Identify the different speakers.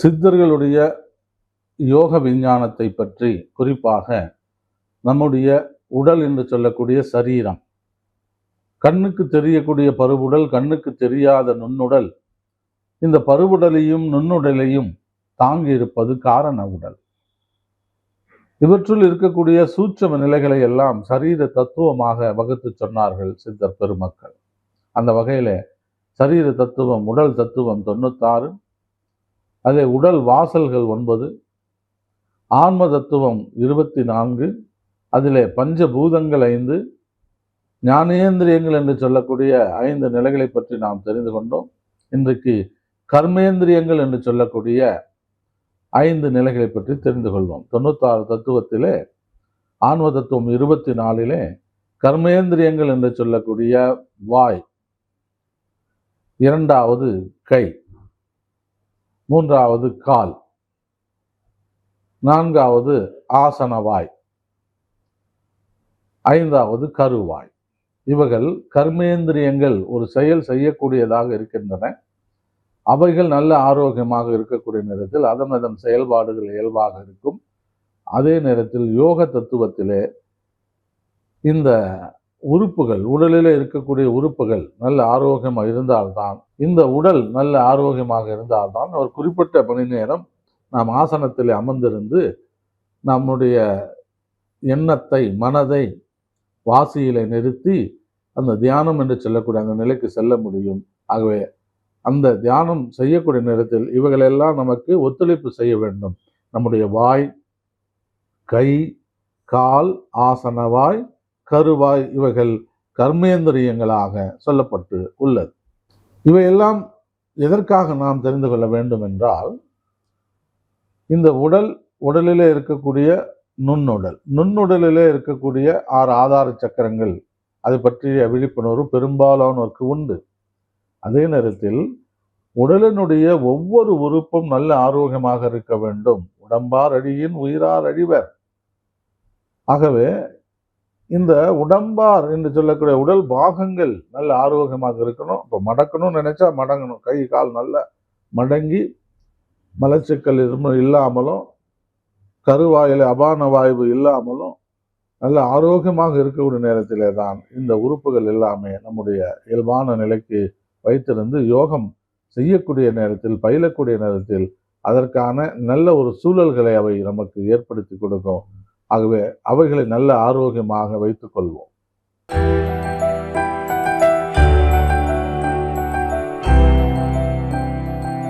Speaker 1: சித்தர்களுடைய யோக விஞ்ஞானத்தை பற்றி குறிப்பாக நம்முடைய உடல் என்று சொல்லக்கூடிய சரீரம், கண்ணுக்கு தெரியக்கூடிய பருவுடல், கண்ணுக்கு தெரியாத நுண்ணுடல், இந்த பருவுடலையும் நுண்ணுடலையும் தாங்கி இருப்பது காரண உடல். இவற்றுள் இருக்கக்கூடிய சூட்சம நிலைகளை எல்லாம் சரீர தத்துவமாக வகுத்து சொன்னார்கள் சித்தர் பெருமக்கள். அந்த வகையில சரீர தத்துவம், உடல் தத்துவம் 96, அதே உடல் வாசல்கள் 9, ஆன்ம தத்துவம் 24, அதிலே பஞ்சபூதங்கள் 5, ஞானேந்திரியங்கள் என்று சொல்லக்கூடிய 5 நிலைகளை பற்றி நாம் தெரிந்து கொண்டோம். இன்றைக்கு கர்மேந்திரியங்கள் என்று சொல்லக்கூடிய 5 நிலைகளை பற்றி தெரிந்து கொள்வோம். 96 தத்துவத்திலே ஆன்ம தத்துவம் 24 கர்மேந்திரியங்கள் என்று சொல்லக்கூடிய வாய், 2வது கை, 3வது கால், 4வது ஆசனவாய், 5வது கருவாய். இவைகள் கர்மேந்திரியங்கள் ஒரு செயல் செய்யக்கூடியதாக இருக்கின்றன. அவைகள் நல்ல ஆரோக்கியமாக இருக்கக்கூடிய நேரத்தில் அதன் செயல்பாடுகள் இயல்பாக இருக்கும். அதே நேரத்தில் யோக தத்துவத்திலே இந்த உறுப்புகள், உடலில் இருக்கக்கூடிய உறுப்புகள் நல்ல ஆரோக்கியமாக இருந்தால்தான், இந்த உடல் நல்ல ஆரோக்கியமாக இருந்தால்தான் ஒரு குறிப்பிட்ட மணி நேரம் நாம் ஆசனத்தில் அமர்ந்திருந்து நம்முடைய எண்ணத்தை, மனதை வாசியிலே நிறுத்தி அந்த தியானம் என்று சொல்லக்கூடிய அந்த நிலைக்கு செல்ல முடியும். ஆகவே அந்த தியானம் செய்யக்கூடிய நேரத்தில் இவைகளெல்லாம் நமக்கு ஒத்துழைப்பு செய்ய வேண்டும். நம்முடைய வாய், கை, கால், ஆசனவாய், கருவாய் இவைகள் கர்மேந்திரியங்களாக சொல்லப்பட்டு உள்ளது. இவையெல்லாம் எதற்காக நாம் தெரிந்து கொள்ள வேண்டும் என்றால், இந்த உடலிலே இருக்கக்கூடிய நுண்ணுடலிலே இருக்கக்கூடிய 6 ஆதார சக்கரங்கள், அதை பற்றிய விழிப்புணர்வு பெரும்பாலானோருக்கு உண்டு. அதே நேரத்தில் உடலினுடைய ஒவ்வொரு உறுப்பும் நல்ல ஆரோக்கியமாக இருக்க வேண்டும். உடம்பார் அழியின் உயிரார் அழிவர். ஆகவே இந்த உடம்பார் என்று சொல்லக்கூடிய உடல் பாகங்கள் நல்ல ஆரோக்கியமாக இருக்கணும். இப்போ மடக்கணும்னு நினைச்சா மடங்கணும். கை கால் நல்ல மடங்கி மலச்சிக்கல் இல்லாமலும், கருவாயில் அபான வாய்வு இல்லாமலும் நல்ல ஆரோக்கியமாக இருக்கக்கூடிய நேரத்திலே தான் இந்த உறுப்புகள் எல்லாமே நம்முடைய இயல்பான நிலைக்கு வைத்திருந்து யோகம் செய்யக்கூடிய நேரத்தில், பயிலக்கூடிய நேரத்தில் அதற்கான நல்ல ஒரு சூழல்களை அவை நமக்கு ஏற்படுத்தி கொடுக்கும். ஆகவே அவைகளை நல்ல ஆரோக்கியமாக வைத்துக் கொள்வோம்.